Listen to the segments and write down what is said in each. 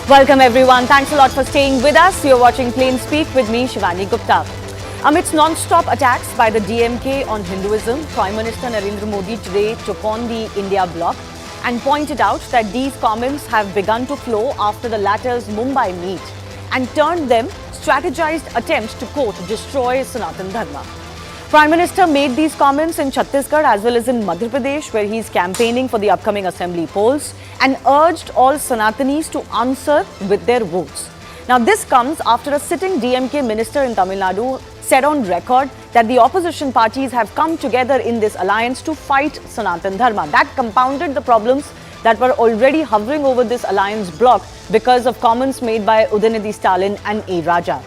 Welcome everyone. Thanks a lot for staying with us. You're watching Plain Speak with me, Shivani Gupta. Amidst non-stop attacks by the DMK on Hinduism, Prime Minister Narendra Modi today took on the India Bloc and pointed out that these comments have begun to flow after the latter's Mumbai meet and turned them strategized attempts to, quote, destroy Sanatan Dharma. Prime Minister made these comments in Chhattisgarh as well as in Madhya Pradesh, where he is campaigning for the upcoming assembly polls, and urged all Sanatanis to answer with their votes. Now, this comes after a sitting DMK minister in Tamil Nadu said on record that the opposition parties have come together in this alliance to fight Sanatan Dharma. That compounded the problems that were already hovering over this alliance bloc because of comments made by Udayanidhi Stalin and A. Raja.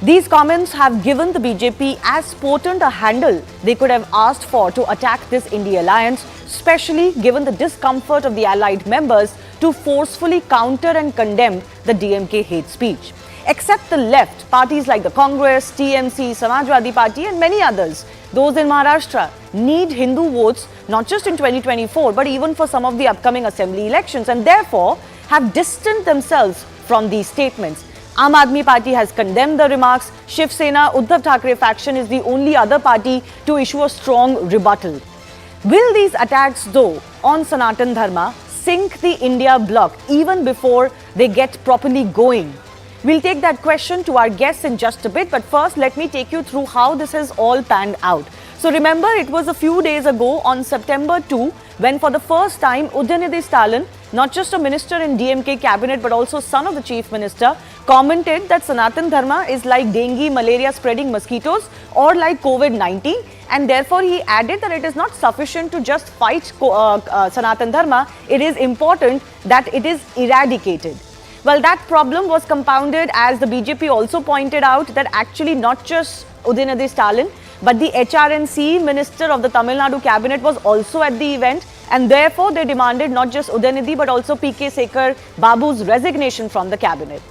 These comments have given the BJP as potent a handle they could have asked for to attack this India alliance, especially given the discomfort of the allied members to forcefully counter and condemn the DMK hate speech. Except the left, parties like the Congress, TMC, Samajwadi Party and many others, those in Maharashtra, need Hindu votes not just in 2024 but even for some of the upcoming assembly elections, and therefore have distanced themselves from these statements. Aam Aadmi Party has condemned the remarks. Shiv Sena Uddhav Thackeray faction is the only other party to issue a strong rebuttal. Will these attacks, though, on Sanatan Dharma sink the India bloc even before they get properly going? We'll take that question to our guests in just a bit, but first let me take you through how this has all panned out. So remember, it was a few days ago on September 2 when for the first time Udayanidhi Stalin, not just a minister in DMK cabinet but also son of the chief minister, commented that Sanatan Dharma is like dengue, malaria spreading mosquitoes or like COVID-19, and therefore he added that it is not sufficient to just fight Sanatan Dharma, it is important that it is eradicated. Well, that problem was compounded as the BJP also pointed out that actually not just Udayanidhi Stalin but the HRNC minister of the Tamil Nadu cabinet was also at the event, and therefore they demanded not just Udayanidhi but also PK Sekhar Babu's resignation from the cabinet.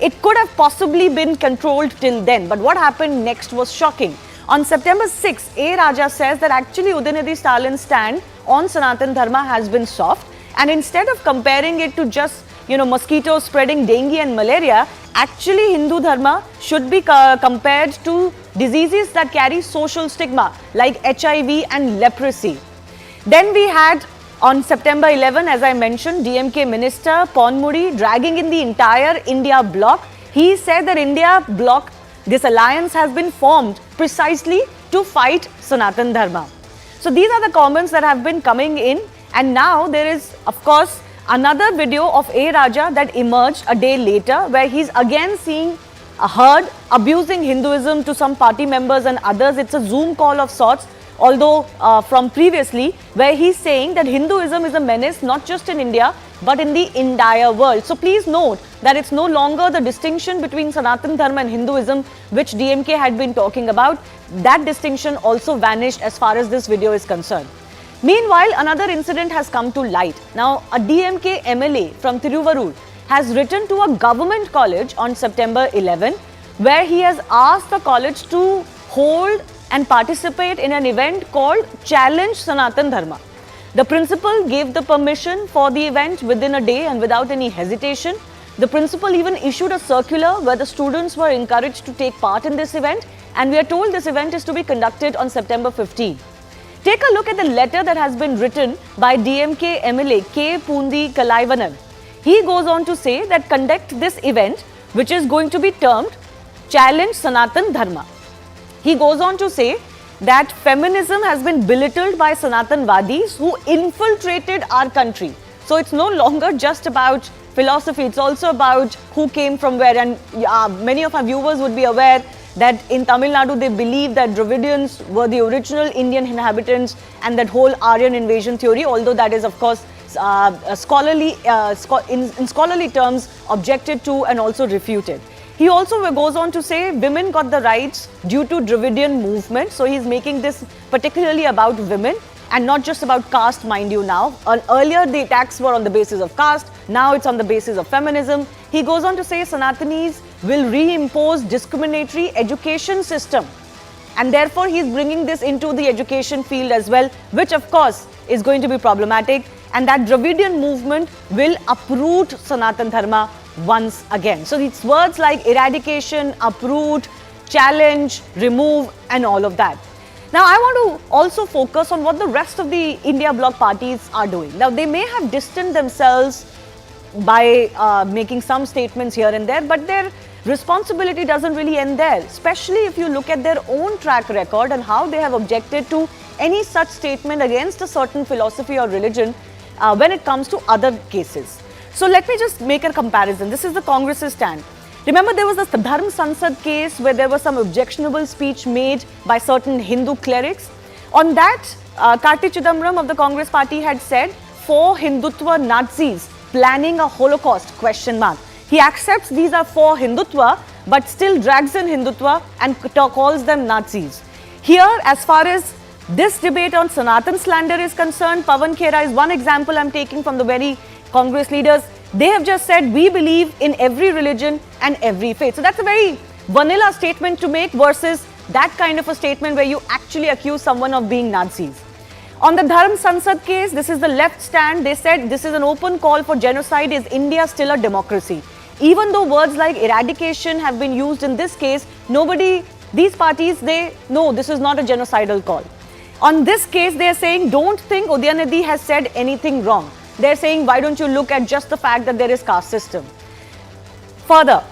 It could have possibly been controlled till then, but what happened next was shocking. On September 6, A. Raja says that actually Udayanidhi Stalin's stand on Sanatan Dharma has been soft, and instead of comparing it to just mosquitoes spreading dengue and malaria, actually Hindu Dharma should be compared to diseases that carry social stigma like HIV and leprosy. Then we had on September 11, as I mentioned, DMK Minister Ponmudi dragging in the entire India bloc. He said that India bloc, this alliance has been formed precisely to fight Sanatan Dharma. So these are the comments that have been coming in, and now there is, of course, another video of A. Raja that emerged a day later where he's again seeing a herd abusing Hinduism to some party members and others. It's a Zoom call of sorts, although from previously, where he's saying that Hinduism is a menace not just in India but in the entire world. So please note that it's no longer the distinction between Sanatan Dharma and Hinduism which DMK had been talking about. That distinction also vanished as far as this video is concerned. Meanwhile, another incident has come to light. Now, a DMK MLA from Tiruvarur has written to a government college on September 11, where he has asked the college to hold and participate in an event called Challenge Sanatan Dharma. The principal gave the permission for the event within a day and without any hesitation. The principal even issued a circular where the students were encouraged to take part in this event, and we are told this event is to be conducted on September 15. Take a look at the letter that has been written by DMK MLA K. Pundi Kalaivanan. He goes on to say that conduct this event, which is going to be termed Challenge Sanatan Dharma. He goes on to say that feminism has been belittled by Sanatanwadis who infiltrated our country. So it's no longer just about philosophy, it's also about who came from where, and many of our viewers would be aware that in Tamil Nadu they believe that Dravidians were the original Indian inhabitants, and that whole Aryan invasion theory, although that is of course in scholarly terms objected to and also refuted. He also goes on to say women got the rights due to Dravidian movement. So he's making this particularly about women and not just about caste, mind you now. Earlier the attacks were on the basis of caste, now it's on the basis of feminism. He goes on to say Sanatanis will reimpose discriminatory education system, and therefore he's bringing this into the education field as well, which of course is going to be problematic. and that Dravidian movement will uproot Sanatan Dharma once again. So it's words like eradication, uproot, challenge, remove and all of that. Now I want to also focus on what the rest of the India Bloc parties are doing. Now they may have distanced themselves by making some statements here and there, but their responsibility doesn't really end there, especially if you look at their own track record and how they have objected to any such statement against a certain philosophy or religion when it comes to other cases. So let me just make a comparison. This is the Congress's stand. Remember, there was the Dharma Sansad case where there was some objectionable speech made by certain Hindu clerics. On that, Karti Chidambaram of the Congress party had said, "For Hindutva Nazis planning a Holocaust?" ? He accepts these are for Hindutva, but still drags in Hindutva and calls them Nazis. Here, as far as this debate on Sanatan slander is concerned, Pawan Khera is one example I'm taking from the very Congress leaders. They have just said, we believe in every religion and every faith. So that's a very vanilla statement to make versus that kind of a statement where you actually accuse someone of being Nazis. On the Dharma Sansad case, this is the left stand. They said this is an open call for genocide. Is India still a democracy? Even though words like eradication have been used in this case, these parties, they know this is not a genocidal call. On this case, they are saying, don't think Udayanidhi has said anything wrong. They're saying, why don't you look at just the fact that there is caste system? Further,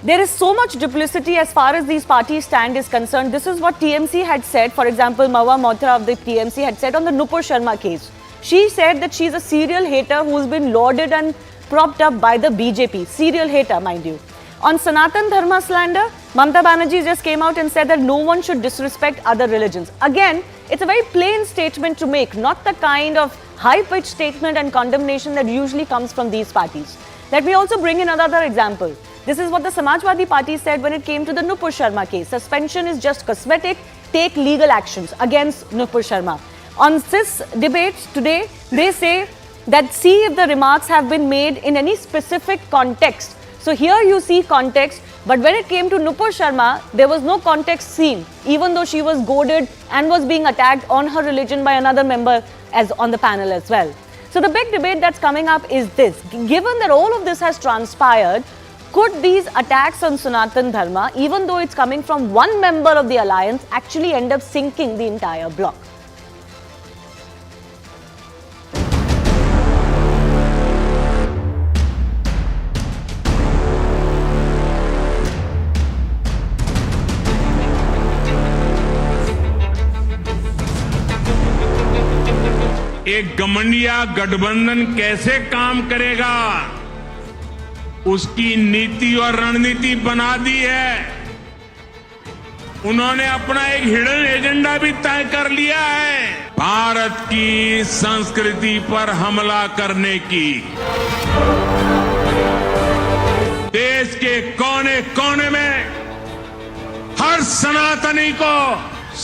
there is so much duplicity as far as these parties stand is concerned. This is what TMC had said. For example, Mawa Mothra of the TMC had said on the Nupur Sharma case. She said that she's a serial hater who's been lauded and propped up by the BJP. Serial hater, mind you. On Sanatan Dharma slander, Mamata Banerjee just came out and said that no one should disrespect other religions. Again, it's a very plain statement to make, not the kind of high-pitched statement and condemnation that usually comes from these parties. Let me also bring in another example. This is what the Samajwadi Party said when it came to the Nupur Sharma case. Suspension is just cosmetic. Take legal actions against Nupur Sharma. On this debate today, they say that see if the remarks have been made in any specific context. So here you see context, but when it came to Nupur Sharma, there was no context seen, even though she was goaded and was being attacked on her religion by another member as on the panel as well. So the big debate that's coming up is this. Given that all of this has transpired, could these attacks on Sanatan Dharma, even though it's coming from one member of the alliance, actually end up sinking the entire bloc? एक गठबंधन गठबंधन कैसे काम करेगा, उसकी नीति और रणनीति बना दी है। उन्होंने अपना एक हिडन एजेंडा भी तय कर लिया है, भारत की संस्कृति पर हमला करने की। देश के कोने कोने में हर सनातनी को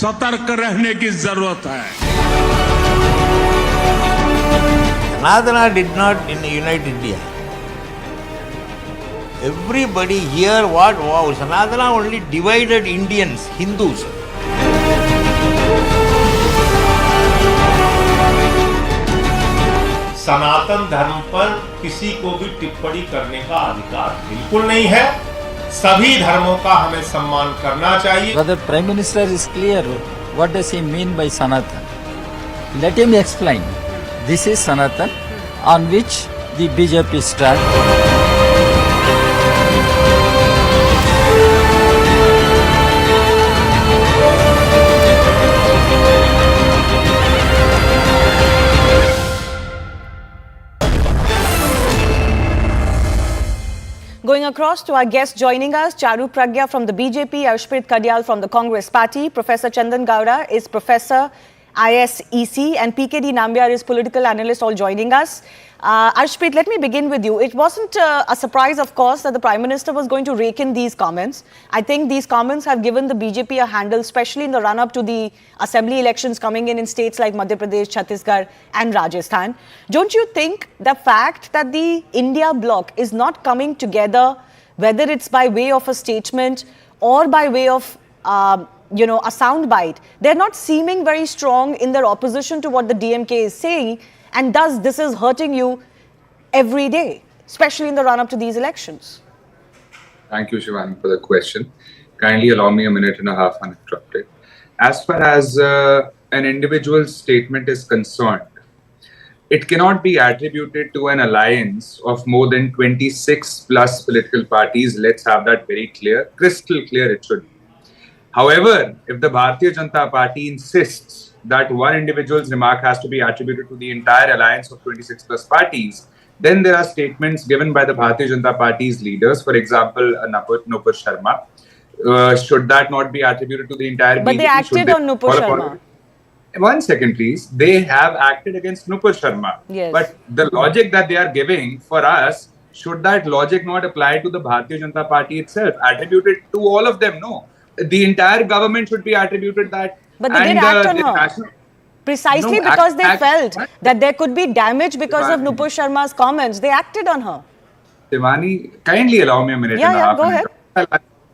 सतर्क रहने की जरूरत है। Sanatana did not unite India. Everybody here, wow, Sanatana only divided Indians, Hindus. सनातन धर्म पर किसी को भी टिप्पणी करने का अधिकार बिल्कुल नहीं है। सभी धर्मों का हमें सम्मान करना चाहिए। Brother Prime Minister is clear. What does he mean by Sanatan? Let him explain. This is Sanatan on which the BJP stands. Going across to our guest joining us, Charu Pragya from the BJP, Arshpreet Kadyal from the Congress Party, Professor Chandan Gowda is Professor ISEC and PKD Nambiar is political analyst, all joining us. Arshpreet, let me begin with you. It wasn't a surprise, of course, that the Prime Minister was going to rake in these comments. I think these comments have given the BJP a handle, especially in the run-up to the assembly elections coming in states like Madhya Pradesh, Chhattisgarh and Rajasthan. Don't you think the fact that the India bloc is not coming together, whether it's by way of a statement or by way of a sound bite, they're not seeming very strong in their opposition to what the DMK is saying, And thus, this is hurting you every day, especially in the run-up to these elections. Thank you, Shivani, for the question. Kindly allow me a minute and a half uninterrupted. As far as an individual's statement is concerned, it cannot be attributed to an alliance of more than 26 plus political parties. Let's have that very clear, crystal clear it should be. However, if the Bharatiya Janata Party insists that one individual's remark has to be attributed to the entire alliance of 26 plus parties, then there are statements given by the Bharatiya Janata Party's leaders, for example, Nupur Sharma. Should that not be attributed to the entire But BJP? they acted on Nupur Sharma. One second, please. They have acted against Nupur Sharma. Yes. But the logic that they are giving for us, should that logic not apply to the Bharatiya Janata Party itself? Attributed to all of them? No. The entire government should be attributed that. But they did act on her. Precisely because they felt that there could be damage because of Nupur Sharma's comments. They acted on her. Shivani, kindly allow me a minute and a half. Go ahead.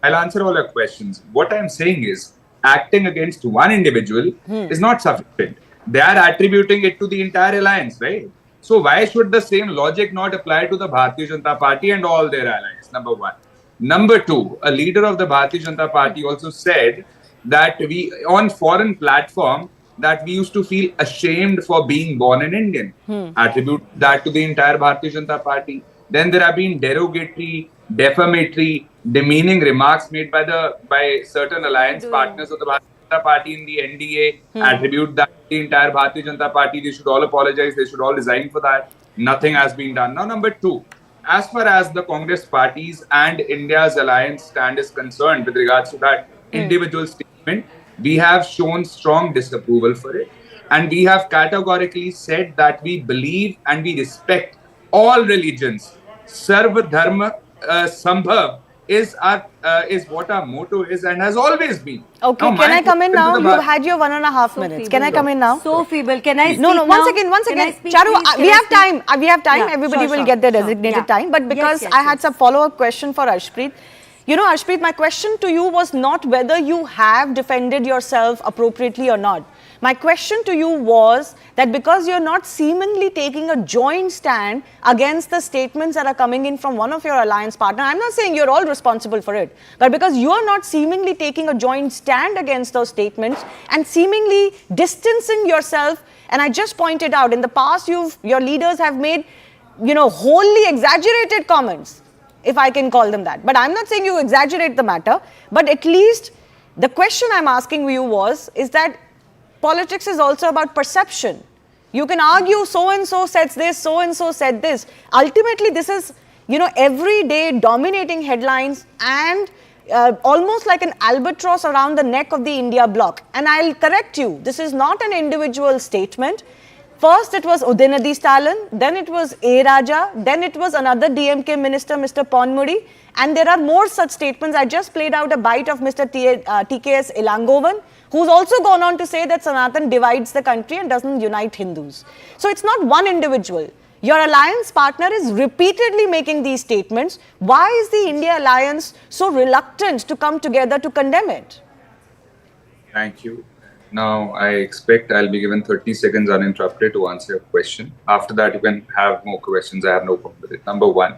I'll answer all your questions. What I'm saying is, acting against one individual is not sufficient. They are attributing it to the entire alliance, right? So why should the same logic not apply to the Bharatiya Janata Party and all their allies? Number one. Number two, a leader of the Bharatiya Janata Party also said that we, on foreign platform, that we used to feel ashamed for being born an Indian. Attribute that to the entire Bharatiya Janata Party. Then there have been derogatory, defamatory, demeaning remarks made by certain alliance partners of the Bharatiya Janata Party in the N.D.A. Attribute that to the entire Bharatiya Janata Party. They should all apologize. They should all resign for that. Nothing has been done. Now, number two, as far as the Congress parties and India's alliance stand is concerned with regards to that individual statement, we have shown strong disapproval for it. And we have categorically said that we believe and we respect all religions. Sarva Dharma Sambhav is what our motto is and has always been. Okay, now, can I come in now? You've had your 1.5 minutes. Can I come in now? So feeble. Can I speak No, now? one second. Charu, we have time. We have time. Yeah, Everybody sure, will get their sure. designated Yeah. time. But because Yes, I had some follow-up question for Arshpreet. You know, Arshpreet, my question to you was not whether you have defended yourself appropriately or not. My question to you was that because you're not seemingly taking a joint stand against the statements that are coming in from one of your alliance partners, I'm not saying you're all responsible for it, but because you're not seemingly taking a joint stand against those statements and seemingly distancing yourself, and I just pointed out in the past your leaders have made, wholly exaggerated comments, if I can call them that. But I'm not saying you exaggerate the matter, but at least the question I'm asking you is that politics is also about perception. You can argue so-and-so said this, so-and-so said this. Ultimately, this is, every day dominating headlines and almost like an albatross around the neck of the India Bloc. And I'll correct you, this is not an individual statement. First, it was Udinadi Stalin, then it was A. Raja, then it was another DMK minister, Mr. Ponmudi, and there are more such statements. I just played out a bite of Mr. TKS Ilangovan, who's also gone on to say that Sanatan divides the country and doesn't unite Hindus. So it's not one individual. Your alliance partner is repeatedly making these statements. Why is the India alliance so reluctant to come together to condemn it? Thank you. Now, I expect I'll be given 30 seconds uninterrupted to answer your question. After that, you can have more questions. I have no problem with it. Number one,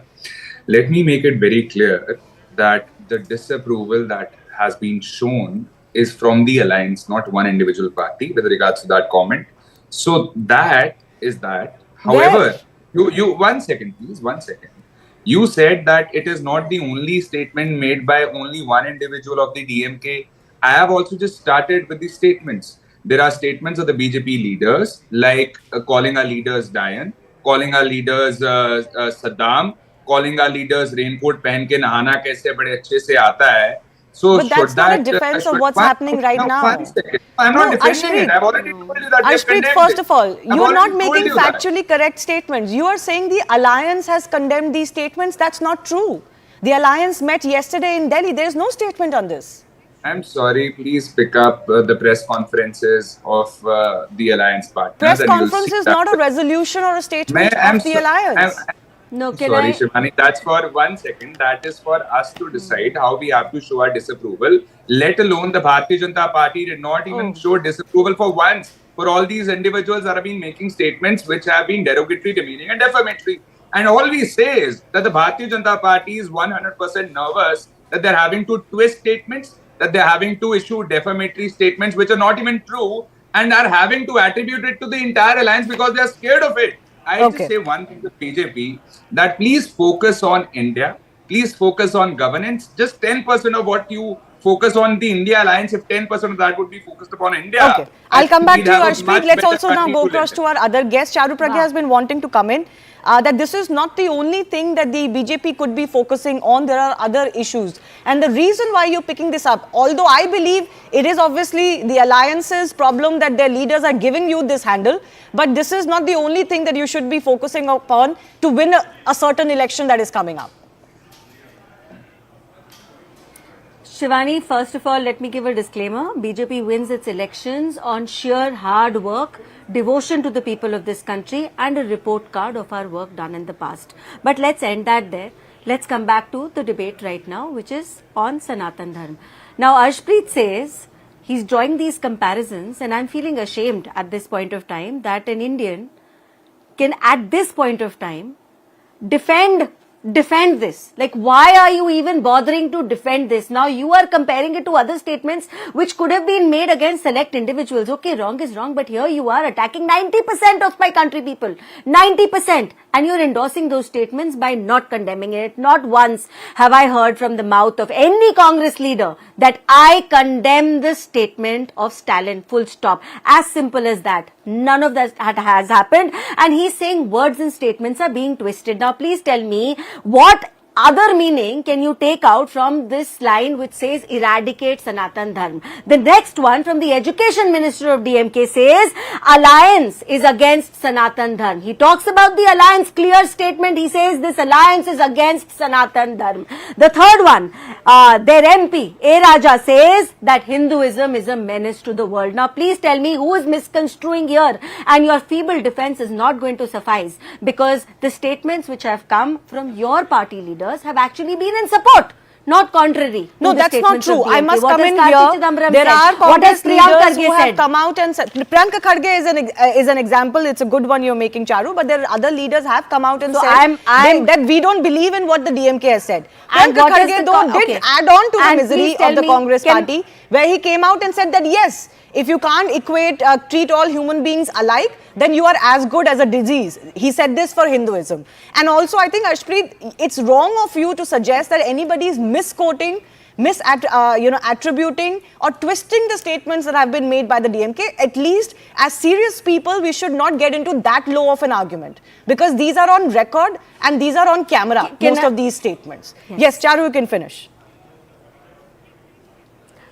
let me make it very clear that the disapproval that has been shown is from the alliance, not one individual party with regards to that comment. So that is that. However, you 1 second, please, 1 second. You said that it is not the only statement made by only one individual of the DMK. I have also just started with the statements. There are statements of the BJP leaders, like calling our leaders Diane, calling our leaders Saddam, calling our leaders raincoat पहन के नहाना कैसे बड़े अच्छे से आता है. So but that's not a defense of what's happening right now. 1 second. I'm not defending it. I've already told you that Arshpreet, first of all, you are not making factually correct statements. You are saying the alliance has condemned these statements. That's not true. The alliance met yesterday in Delhi. There is no statement on this. I'm sorry, please pick up the press conferences of the alliance partners. Press conference is not a resolution or a statement of the alliance. Sorry, Shivani, that's for 1 second. That is for us to decide how we have to show our disapproval. Let alone the Bharatiya Janata Party did not even show disapproval for once. for all these individuals that have been making statements which have been derogatory, demeaning and defamatory. And all we say is that the Bharatiya Janata Party is 100% nervous that they're having to twist statements, that they're having to issue defamatory statements which are not even true, and are having to attribute it to the entire alliance because they're scared of it. I just say one thing to BJP, that please focus on India. Please focus on governance. Just 10% of what you focus on the India alliance, if 10% of that would be focused upon India. Okay. I'll come back to you, we'd have a Arshpreet. much Let's better also now country go to across live to in. our other guest. Charu Pragya has been wanting to come in. That this is not the only thing that the BJP could be focusing on. There are other issues. And the reason why you're picking this up, although I believe it is obviously the alliance's problem that their leaders are giving you this handle, but this is not the only thing that you should be focusing upon to win a certain election that is coming up. Shivani, first of all, let me give a disclaimer. BJP wins its elections on sheer hard work, devotion to the people of this country, and a report card of our work done in the past. But let's end that there. Let's come back to the debate right now, which is on Sanatan Dharma. Now, Arshpreet says he's drawing these comparisons, and I'm feeling ashamed at this point of time that an Indian can, at this point of time, defend this. Like, why are you even bothering to defend this? Now you are comparing it to other statements which could have been made against select individuals. Okay, wrong is wrong, but here you are attacking 90% of my country people. 90%. And you're endorsing those statements by not condemning it. Not once have I heard from the mouth of any Congress leader that I condemn this statement of Stalin, full stop. As simple as that. None of that has happened. And he's saying words and statements are being twisted. Now please tell me, what other meaning can you take out from this line which says eradicate Sanatan Dharma? The next one from the Education Minister of DMK says alliance is against Sanatan Dharma. He talks about the alliance, clear statement. He says this alliance is against Sanatan Dharma. The third one, their MP, A. Raja, says that Hinduism is a menace to the world. Now please tell me who is misconstruing here, and your feeble defense is not going to suffice, because the statements which have come from your party leader have actually been in support, not contrary. No, that's not true. I must come in here. There are Congress leaders who have come out and said, Priyanka Kharge is an example. It's a good one you're making, Charu. But there are other leaders have come out and said that we don't believe in what the DMK has said. Priyanka Kharge did add on to the misery of the Congress party, where he came out and said that yes, if you can't treat all human beings alike, then you are as good as a disease. He said this for Hinduism. And also, I think, Arshpreet, it's wrong of you to suggest that anybody is misquoting, attributing or twisting the statements that have been made by the DMK. At least, as serious people, we should not get into that low of an argument, because these are on record and these are on camera, most of these statements. Yes, Charu, you can finish.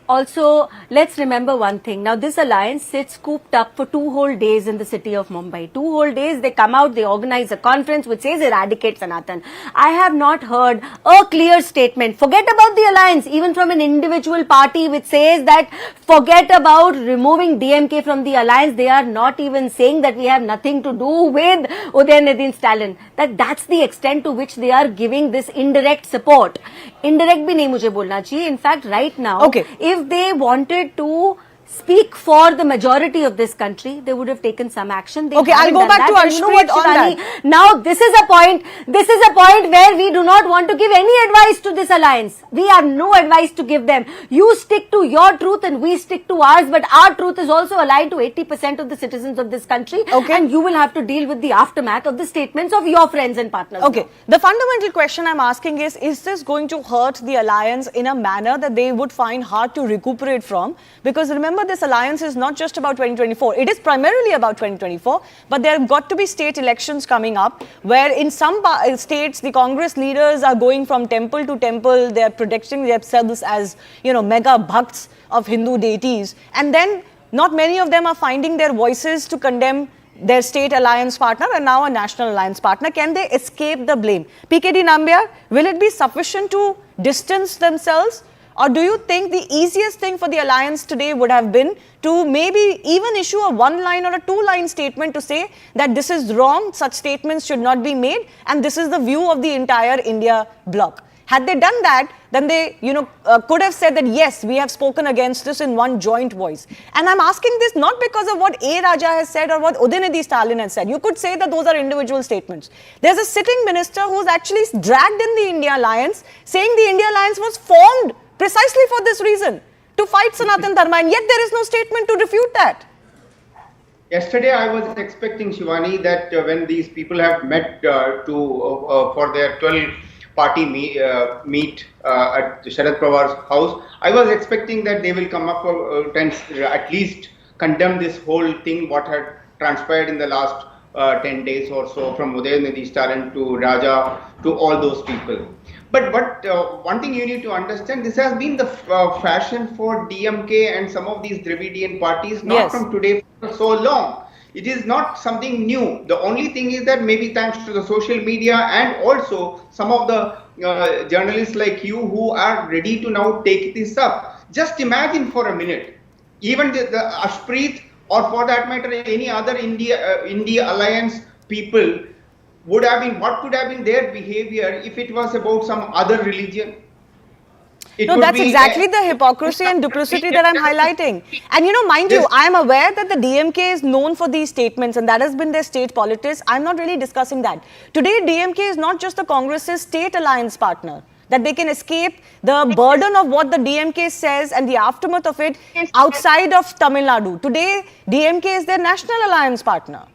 Also, let's remember one thing. Now, this alliance sits cooped up for 2 whole days in the city of Mumbai. 2 whole days, they come out, they organize a conference which says eradicate Sanatan. I have not heard a clear statement. Forget about the alliance, even from an individual party which says that forget about removing DMK from the alliance. They are not even saying that we have nothing to do with Udayanidhi Stalin. That's the extent to which they are giving this indirect support. Indirect bhi nahi mujhe bolna chahiye. In fact, right now, if they wanted to speak for the majority of this country, they would have taken some action. Okay, I'll go back to Arshpreet on that. Now, this is a point where we do not want to give any advice to this alliance. We have no advice to give them. You stick to your truth and we stick to ours, but our truth is also aligned to 80% of the citizens of this country. Okay. And you will have to deal with the aftermath of the statements of your friends and partners. Okay. The fundamental question I'm asking is this going to hurt the alliance in a manner that they would find hard to recuperate from? Because remember, this alliance is not just about 2024. It is primarily about 2024, but there have got to be state elections coming up, where in some states the Congress leaders are going from temple to temple. They are projecting themselves as, mega bhakts of Hindu deities, and then not many of them are finding their voices to condemn their state alliance partner and now a national alliance partner. Can they escape the blame? PKD Nambiar, will it be sufficient to distance themselves? Or do you think the easiest thing for the alliance today would have been to maybe even issue a 1-line or a 2-line statement to say that this is wrong, such statements should not be made, and this is the view of the entire India bloc? Had they done that, then they, could have said that yes, we have spoken against this in one joint voice. And I'm asking this not because of what A. Raja has said or what Udinidhi Stalin has said. You could say that those are individual statements. There's a sitting minister who's actually dragged in the India Alliance, saying the India Alliance was formed precisely for this reason, to fight Sanatan Dharma, and yet there is no statement to refute that. Yesterday, I was expecting, Shivani, that when these people have met for their 12-party meet at Sharad Pawar's house, I was expecting that they will come up and at least condemn this whole thing, what had transpired in the last 10 days or so, from Udayanidhi Stalin to Raja to all those people. But one thing you need to understand, this has been the fashion for DMK and some of these Dravidian parties, not from today, for so long. It is not something new. The only thing is that maybe thanks to the social media and also some of the journalists like you who are ready to now take this up. Just imagine for a minute, even the Ashpreet or for that matter any other India Alliance people would have been, what could have been their behavior if it was about some other religion? No, that's exactly the hypocrisy and duplicity that I'm highlighting. And mind you, I am aware that the DMK is known for these statements and that has been their state politics. I'm not really discussing that. Today, DMK is not just the Congress's state alliance partner, that they can escape the burden of what the DMK says and the aftermath of it outside of Tamil Nadu. Today, DMK is their national alliance partner.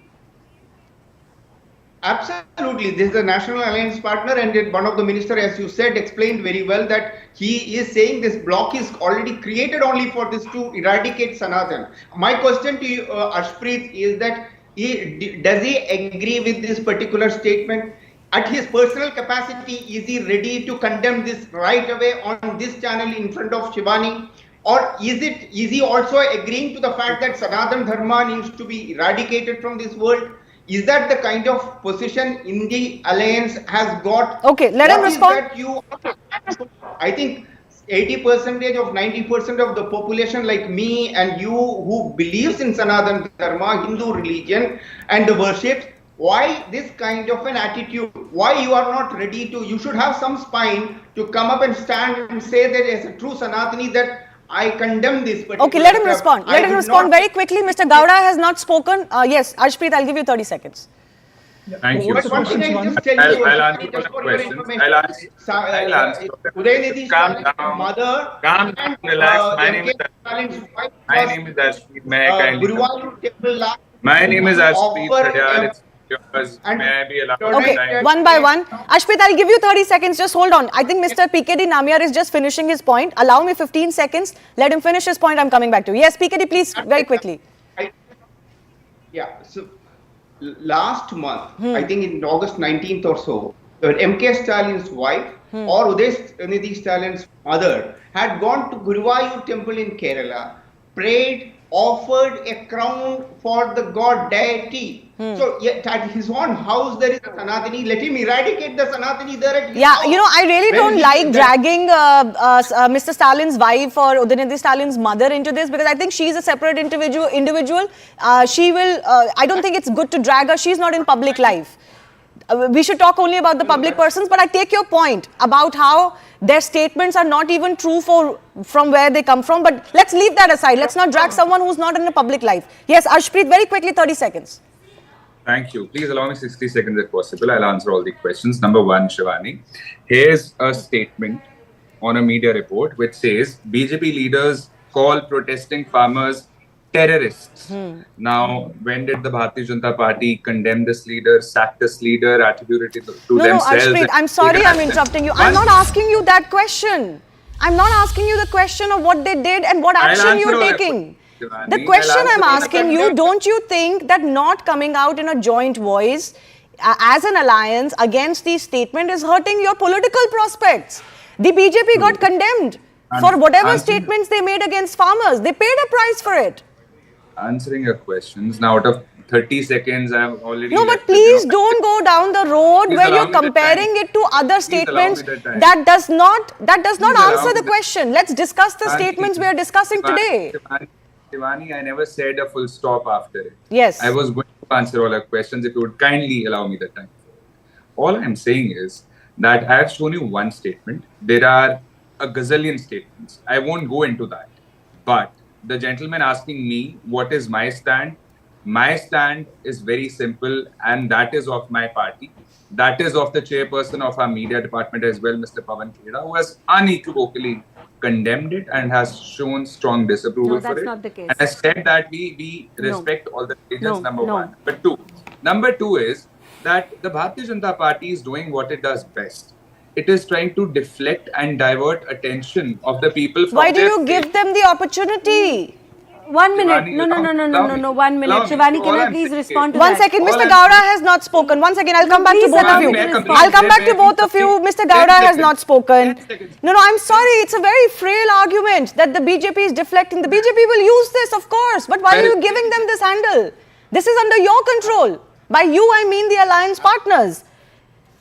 Absolutely, this is a national alliance partner, and one of the minister, as you said, explained very well that he is saying this bloc is already created only for this to eradicate Sanatan. My question to you, Ashpreet, is that does he agree with this particular statement? At his personal capacity, is he ready to condemn this right away on this channel in front of Shivani? Or is he also agreeing to the fact that Sanatan Dharma needs to be eradicated from this world? Is that the kind of position the Alliance has got? Okay, let him respond. I think 80% of 90% of the population like me and you who believes in Sanatan Dharma, Hindu religion and the worship, why this kind of an attitude? Why you are not ready to, you should have some spine to come up and stand and say that as a true Sanatani that I condemn this. Okay, let him respond. Let him respond very quickly. Mr. Gowda has not spoken. Yes, Ashpreet, I'll give you 30 seconds. Thank you. But one thing I just tell you, I'll answer all the questions. I'll answer. Udayanidhi Calm down. Mother, Calm down, relax. My name is Ashpreet. My name is Ashpreet. May I be allowed? Okay, one by one. Ashpreet, I'll give you 30 seconds. Just hold on. I think Mr. PKD Namyar is just finishing his point. Allow me 15 seconds. Let him finish his point. I'm coming back to you. Yes, PKD, please, very quickly. So last month, I think in August 19th or so, MK Stalin's wife or Udayanidhi Stalin's mother had gone to Guruvayur temple in Kerala, prayed, offered a crown for the god deity. So at his own house there is a Sanatani. Let him eradicate the Sanatani there at his house. I really don't like dragging Mr. Stalin's wife or Udayanidhi Stalin's mother into this, because I think she's a separate individual. She will. I don't think it's good to drag her. She's not in public life. We should talk only about the public persons, but I take your point about how their statements are not even true from where they come from. But let's leave that aside. Let's not drag someone who's not in the public life. Yes, Ashpreet, very quickly, 30 seconds. Thank you. Please allow me 60 seconds if possible. I'll answer all the questions. Number one, Shivani, here's a statement on a media report which says BJP leaders call protesting farmers terrorists. Now, when did the Bharatiya Janata Party condemn this leader, sack this leader, attribute it to themselves? No, Ashpreet, I'm sorry I'm interrupting you. I'm not asking you that question. I'm not asking you the question of what they did and what action you're taking. The question I'm asking you, don't you think that not coming out in a joint voice as an alliance against these statements is hurting your political prospects? The BJP got condemned for whatever statements they made against farmers. They paid a price for it. Answering your questions. Now, out of 30 seconds, I have already... No, but please don't go down the road where you're comparing it to other statements. That does not answer the question. Let's discuss the statements we are discussing today. Shivani, I never said a full stop after it. Yes. I was going to answer all your questions if you would kindly allow me the time. All I'm saying is that I have shown you one statement. There are a gazillion statements. I won't go into that. But the gentleman asking me what is my stand is very simple, and that is of my party. That is of the chairperson of our media department as well, Mr. Pawan Kheda, who has unequivocally condemned it and has shown strong disapproval No, for that's it. not the case. And has said that we No. respect all the religions, No, number no. one. But number two is that the Bharatiya Janata Party is doing what it does best. It is trying to deflect and divert attention of the people from Why do their you give them the opportunity? 1 minute. Shivani, No. allow me. 1 minute. Allow me. Shivani, can All I I'm please saying respond to One that? second, All Mr. I'm Gowda saying- has not spoken. One second, I'll come back to Please both allow of you. me to respond. I'll come back to both of you. Mr. Gowda has not spoken. 10 seconds. No, I'm sorry. It's a very frail argument that the BJP is deflecting. The BJP will use this, of course. But why are you giving them this handle? This is under your control. By you, I mean the alliance partners.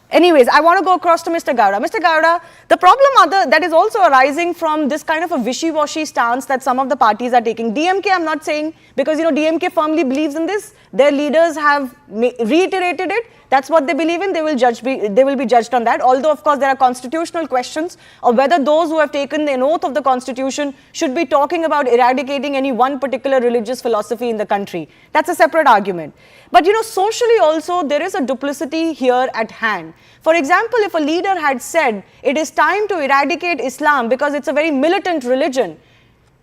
Anyways, I want to go across to Mr. Gowda. Mr. Gowda, the problem that is also arising from this kind of a wishy-washy stance that some of the parties are taking. DMK, I'm not saying, because, DMK firmly believes in this. Their leaders have reiterated it. That's what they believe in. They will be judged on that. Although, of course, there are constitutional questions of whether those who have taken an oath of the constitution should be talking about eradicating any one particular religious philosophy in the country. That's a separate argument. But, socially also, there is a duplicity here at hand. For example, if a leader had said, it is time to eradicate Islam because it's a very militant religion,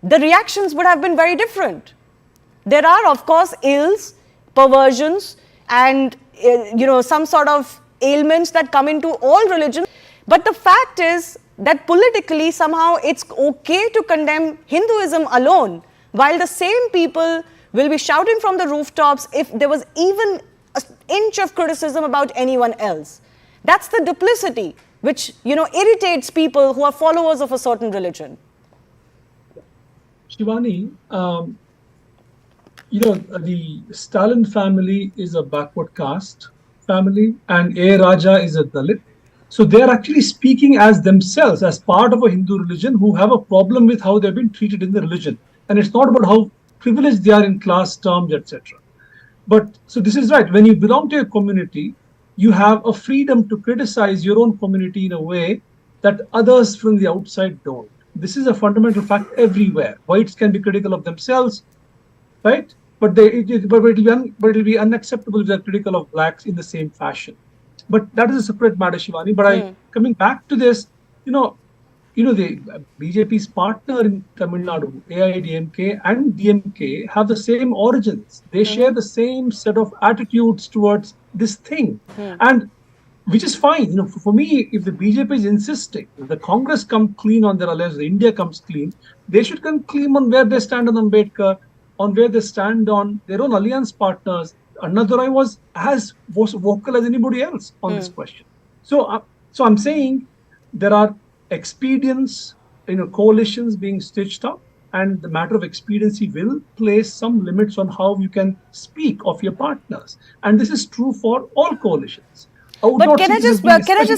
the reactions would have been very different. There are, of course, ills, perversions, and some sort of ailments that come into all religions. But the fact is that politically somehow it's okay to condemn Hinduism alone, while the same people will be shouting from the rooftops if there was even an inch of criticism about anyone else. That's the duplicity which irritates people who are followers of a certain religion. Shivani, the Stalin family is a backward caste family, and A. Raja is a Dalit. So they are actually speaking as themselves, as part of a Hindu religion, who have a problem with how they've been treated in the religion. And it's not about how privileged they are in class terms, etc. But so this is right. When you belong to a community, you have a freedom to criticize your own community in a way that others from the outside don't. This is a fundamental fact everywhere. Whites can be critical of themselves, right? But it will be unacceptable if they are critical of blacks in the same fashion. But that is a separate matter, Shivani. But coming back to this, the BJP's partner in Tamil Nadu, A.I.N.D.I.A. and DMK, have the same origins. They share the same set of attitudes towards this thing, and which is fine. For me, if the BJP is insisting, if the Congress come clean on their alliance, the India comes clean, they should come clean on where they stand on Ambedkar, on where they stand on their own alliance partners. Anand Ranganathan was as vocal as anybody else on this question. So I'm saying there are expedients, coalitions being stitched up, and the matter of expediency will place some limits on how you can speak of your partners. And this is true for all coalitions. But can I just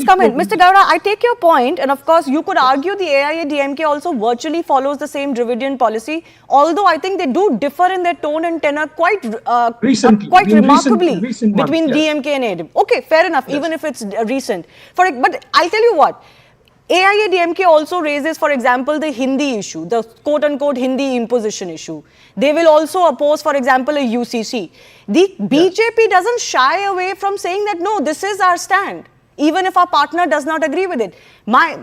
come in? Mr. Gowda, I take your point, and of course you could argue the AIA-DMK also virtually follows the same Dravidian policy, although I think they do differ in their tone and tenor quite remarkably between DMK and AIA. Okay, fair enough, even if it's recent. But I'll tell you what, AIA-DMK also raises, for example, the Hindi issue, the quote-unquote Hindi imposition issue. They will also oppose, for example, a UCC. The BJP doesn't shy away from saying that, no, this is our stand, even if our partner does not agree with it. My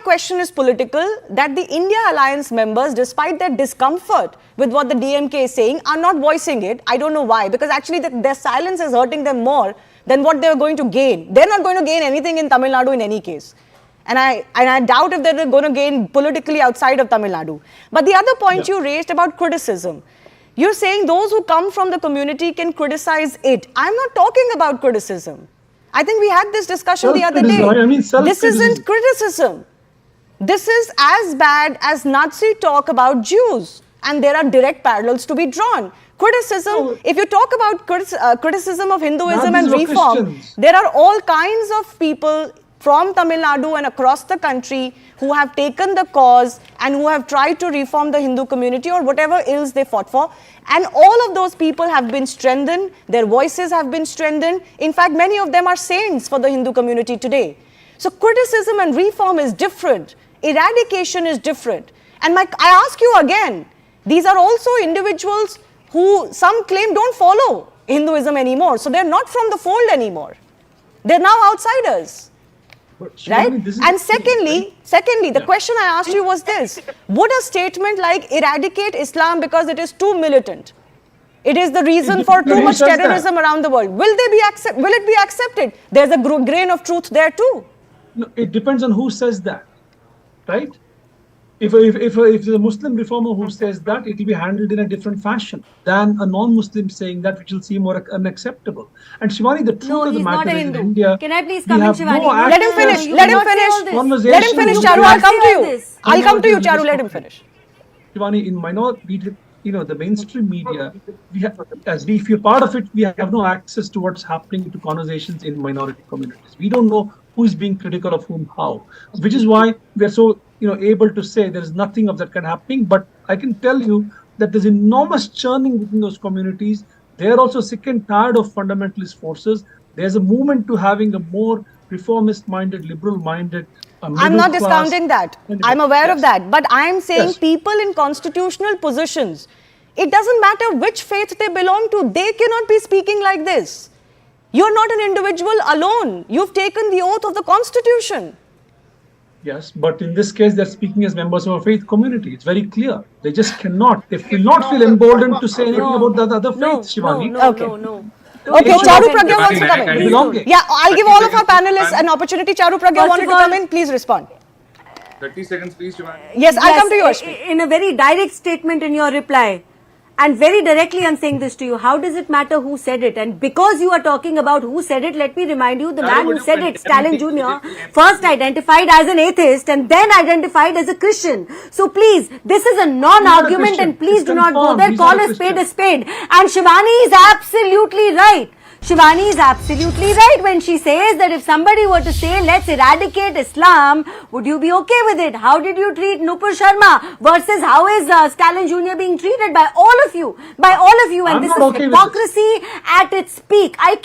question is political, that the India Alliance members, despite their discomfort with what the DMK is saying, are not voicing it. I don't know why, because actually their silence is hurting them more than what they're going to gain. They're not going to gain anything in Tamil Nadu in any case. And I doubt if they're going to gain politically outside of Tamil Nadu. But the other point you raised about criticism, you're saying those who come from the community can criticize it. I'm not talking about criticism. I think we had this discussion the other day. This isn't criticism. This is as bad as Nazi talk about Jews. And there are direct parallels to be drawn. Criticism, if you talk about criticism of Hinduism and reform, there are all kinds of people from Tamil Nadu and across the country who have taken the cause and who have tried to reform the Hindu community or whatever ills they fought for. And all of those people have been strengthened, their voices have been strengthened. In fact, many of them are saints for the Hindu community today. So criticism and reform is different. Eradication is different. And I ask you again, these are also individuals who some claim don't follow Hinduism anymore. So they're not from the fold anymore. They're now outsiders. Right? And secondly, the question I asked you was this: would a statement like eradicate Islam because it is too militant? It is the reason for too much terrorism around the world. Will it be accepted? There's a grain of truth there too. No, it depends on who says that, right? If the Muslim reformer who says that, it will be handled in a different fashion than a non-Muslim saying that, which will seem more unacceptable. And Shivani, the truth of the matter is in India, can I please come in, Shivani? Let him finish. Let him finish. Let him finish, Charu. I'll come to you. I'll come to you, Charu. Let him finish. Shivani, in minority, the mainstream media, if you're part of it, we have no access to what's happening to conversations in minority communities. We don't know who is being critical of whom, how, which is why we're so able to say there is nothing of that kind of happening. But I can tell you that there's enormous churning within those communities. They're also sick and tired of fundamentalist forces. There's a movement to having a more reformist-minded, liberal-minded, I'm not discounting that. I'm aware of that. But I'm saying people in constitutional positions, it doesn't matter which faith they belong to, they cannot be speaking like this. You're not an individual alone. You've taken the oath of the Constitution. Yes, but in this case, they're speaking as members of a faith community. It's very clear. They just cannot. They will not feel emboldened to say anything about the other faiths, Shivani. No. Okay, Charu Pragya wants to come in. Yeah, I'll give all of our panelists an opportunity. Charu Pragya wanted to come in. Please respond. 30 seconds, please, Shivani. Yes, I'll come to you, Ashmi. In a very direct statement in your reply, and very directly I'm saying this to you, how does it matter who said it? And because you are talking about who said it, let me remind you, the man who said it, Stalin Jr., first identified as an atheist and then identified as a Christian. So please, this is a non-argument and please do not go there. Call a spade a spade. And Shivani is absolutely right. Shivani is absolutely right when she says that if somebody were to say, let's eradicate Islam, would you be okay with it? How did you treat Nupur Sharma versus how is Stalin Jr. being treated by all of you? And this is hypocrisy at its peak. I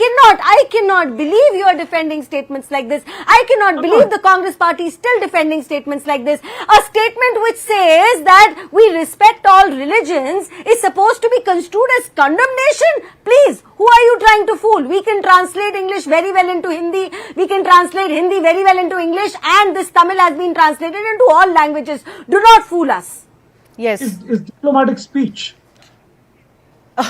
cannot believe you are defending statements like this. I cannot believe the Congress party is still defending statements like this. A statement which says that we respect all religions is supposed to be construed as condemnation. Please, who are you trying to fool? We can translate English very well into Hindi. We can translate Hindi very well into English. And this Tamil has been translated into all languages. Do not fool us. Yes. It's diplomatic speech.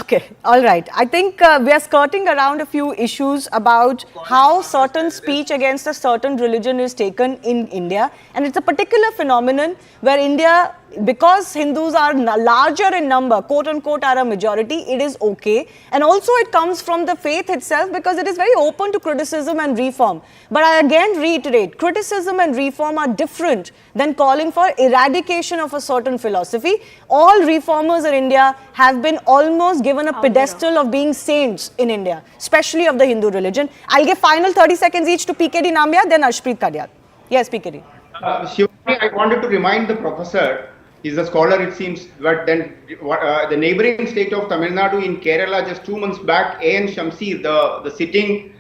Okay, all right. I think we are skirting around a few issues about how certain speech against a certain religion is taken in India. And it's a particular phenomenon where India, because Hindus are larger in number, quote unquote, are a majority, it is okay. And also it comes from the faith itself because it is very open to criticism and reform. But I again reiterate, criticism and reform are different than calling for eradication of a certain philosophy. All reformers in India have been almost given a pedestal of being saints in India, especially of the Hindu religion. I'll give final 30 seconds each to PKD Nambiar, then Ashpreet Kadyal. Yes, PKD. Shivani, I wanted to remind the professor, he's a scholar it seems, but then the neighboring state of Tamil Nadu in Kerala just 2 months back, A.N. Shamsir, the sitting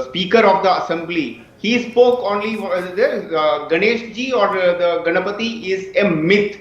speaker of the assembly, he spoke only, Ganesh ji or the Ganapati is a myth.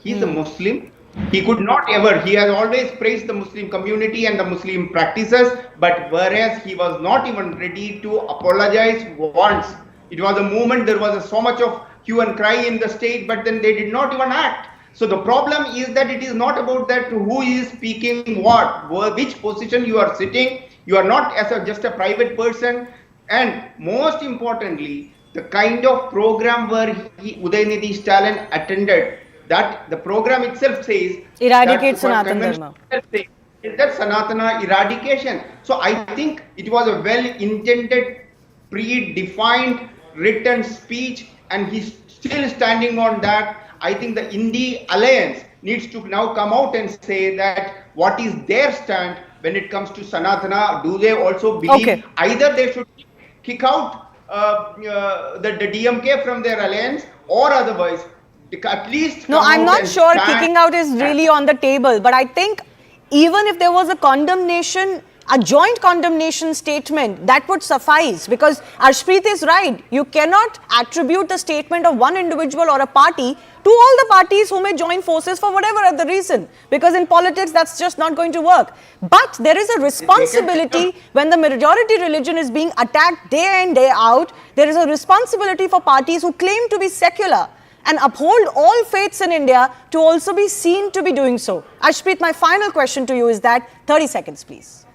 He's a Muslim. He could not ever, he has always praised the Muslim community and the Muslim practices, but whereas he was not even ready to apologize once. It was a moment, there was so much of hue and cry in the state, but then they did not even act. So the problem is that it is not about that who is speaking what, which position you are sitting. You are not as just a private person. And most importantly, the kind of program where Udayanidhi Stalin attended, that the program itself says eradicate Sanatan Dharma. That's Sanatana eradication. So I think it was a well-intended, predefined, written speech, and he's still standing on that. I think the I.N.D.I.A alliance needs to now come out and say that what is their stand when it comes to Sanatana. Do they also believe either they should kick out the DMK from their alliance, or otherwise at least no, I'm not sure kicking out is really on the table, but I think even if there was a condemnation, A joint condemnation statement, that would suffice, because Arshpreet is right. You cannot attribute the statement of one individual or a party to all the parties who may join forces for whatever other reason, because in politics that's just not going to work. But there is a responsibility when the majority religion is being attacked day in, day out. There is a responsibility for parties who claim to be secular and uphold all faiths in India to also be seen to be doing so. Arshpreet, my final question to you is that, 30 seconds please.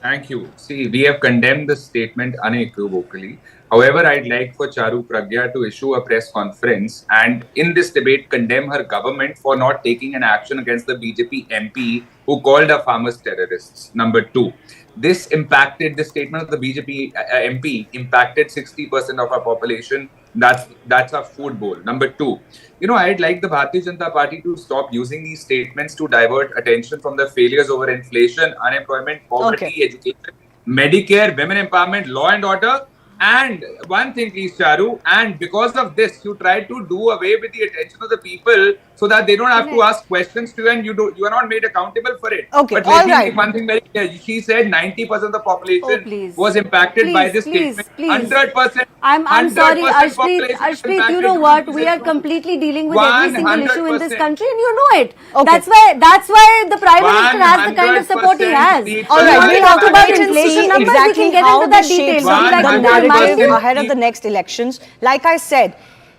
Thank you. See, we have condemned the statement unequivocally. However, I'd like for Charu Pragya to issue a press conference and in this debate condemn her government for not taking an action against the BJP MP who called her farmers terrorists. Number two, the statement of the BJP MP impacted 60% of our population. That's our food bowl. Number two, I'd like the Bharatiya Janata Party to stop using these statements to divert attention from the failures over inflation, unemployment, poverty, education, Medicare, women empowerment, law and order. And one thing, please, Charu, and because of this, you try to do away with the attention of the people so that they don't have to ask questions to you and you are not made accountable for it. Okay, but let me right. make one thing very clear. She said 90% of the population was impacted by this statement. 100%. I'm sorry, Arshpreet, you know what? We are completely dealing with every single issue in this country and you know it. Okay. That's why the Prime Minister has the kind of support he has. All right, we'll talk about inflation numbers, exactly we can get how into that this detail. shapes Would you like the to remind narrative me? ahead of the next elections. Like I said,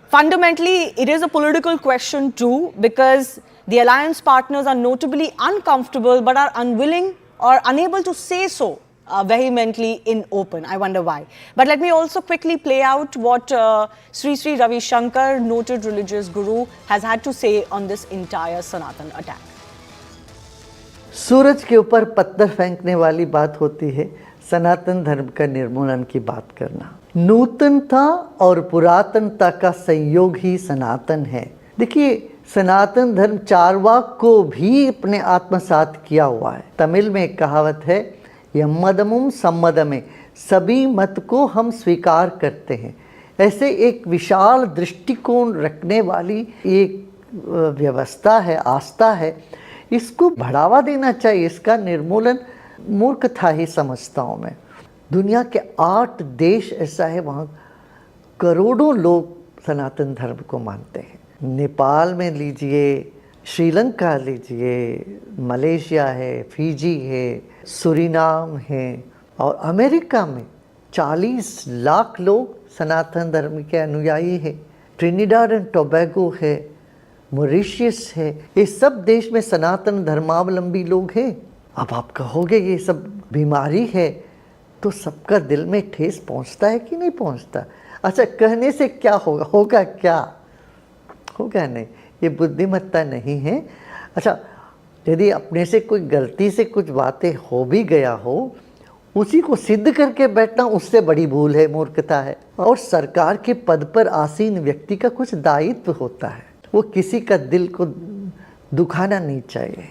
fundamentally, it is a political question too, because the alliance partners are notably uncomfortable but are unwilling or unable to say so vehemently in open. I wonder why. But let me also quickly play out what Sri Sri Ravi Shankar, noted religious guru, has had to say on this entire Sanatan attack. सूरज के ऊपर पत्थर फेंकने वाली बात होती है सनातन धर्म का निर्मूलन की बात करना। नूतनता और पुरातनता का संयोग ही सनातन है। देखिए, सनातन धर्म चारवाक को भी अपने आत्मसात किया हुआ है। तमिल में एक कहावत है, यम्मदमुम सम्मदमे, सभी मत को हम स्वीकार करते हैं। ऐसे एक विशाल दृष्टिकोण रखने वाली एक व्यवस्था है, आस्था है, इसको बढ़ावा देना चाहिए। इसका निर्मूलन मूर्खता ही समझता हूँ मैं। दुनिया के 8 देश ऐसा है, वहाँ करोड़ों लोग सनातन धर्म को मानते हैं। नेपाल में लीजिए, श्रीलंका लीजिए, मलेशिया है, फिजी है, सूरीनाम है और अमेरिका में 40 लाख लोग सनातन धर्म के अनुयायी हैं। ट्रिनिडाड एंड टोबैगो है, मॉरिशस है, ये सब देश में सनातन धर्मावलंबी लोग हैं। अब आप कहोगे ये सब बीमारी है, तो सबका दिल में ठेस पहुंचता है कि नहीं पहुंचता? अच्छा, कहने से क्या होगा? होगा क्या? होगा नहीं, ये बुद्धिमत्ता नहीं है। अच्छा, यदि अपने से कोई गलती से कुछ बातें हो भी गया हो, उसी को सिद्ध करके बैठना उससे बड़ी भूल है, मूर्खता है। और सरकार के पद पर आसीन व्यक्ति का कुछ दायित्व होता है, वो किसी का दिल को दुखाना नहीं चाहिए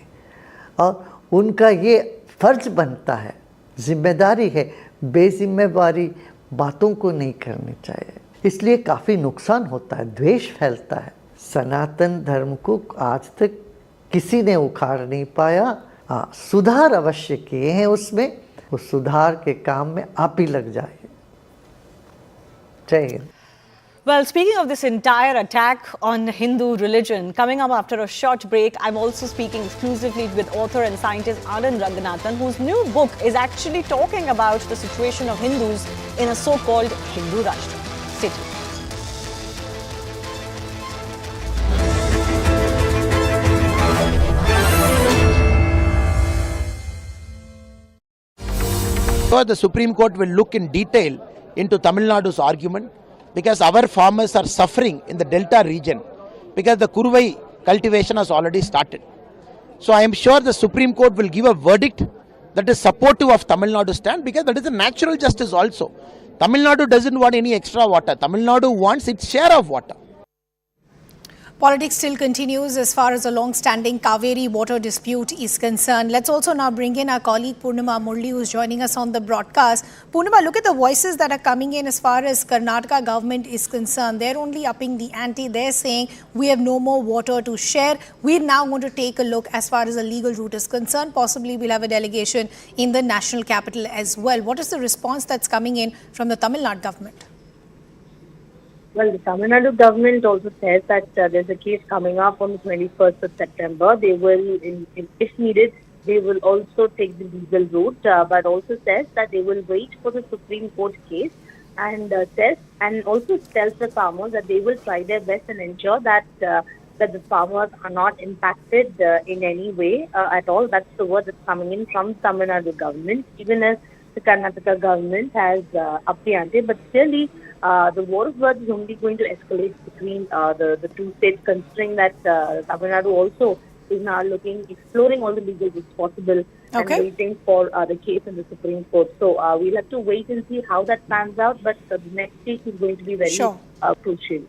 और उनका ये फर्ज बनता है, जिम्मेदारी है, बेजिम्मेवारी बातों को नहीं करनी चाहिए। इसलिए काफ़ी नुकसान होता है, द्वेष फैलता है। सनातन धर्म को आज तक किसी ने उखाड़ नहीं पाया। हाँ, सुधार अवश्य किए हैं उसमें, उस सुधार के काम में आप ही लग जाइए। जय Hind. Well, speaking of this entire attack on Hindu religion, coming up after a short break, I'm also speaking exclusively with author and scientist Anand Ranganathan, whose new book is actually talking about the situation of Hindus in a so-called Hindu Rashtra. Stay tuned. The Supreme Court will look in detail into Tamil Nadu's argument, because our farmers are suffering in the Delta region because the Cauvery cultivation has already started. So I am sure the Supreme Court will give a verdict that is supportive of Tamil Nadu's stand, because that is a natural justice also. Tamil Nadu doesn't want any extra water. Tamil Nadu wants its share of water. Politics still continues as far as a long-standing Cauvery water dispute is concerned. Let's also now bring in our colleague Purnima Murli, who's joining us on the broadcast. Purnima, look at the voices that are coming in as far as Karnataka government is concerned. They're only upping the ante. They're saying we have no more water to share. We're now going to take a look as far as the legal route is concerned. Possibly we'll have a delegation in the national capital as well. What is the response that's coming in from the Tamil Nadu government? Well, the Tamil Nadu government also says that there's a case coming up on the 21st of September. They will, if needed, they will also take the legal route, but also says that they will wait for the Supreme Court case and also tells the farmers that they will try their best and ensure that that the farmers are not impacted in any way at all. That's the word that's coming in from Tamil Nadu government, even as the Karnataka government has upped the ante, but clearly the war of words is only going to escalate between the two states, considering that Tamil Nadu also is now exploring all the legal routes possible and waiting for the case in the Supreme Court. So we'll have to wait and see how that pans out, but the next stage is going to be very crucial.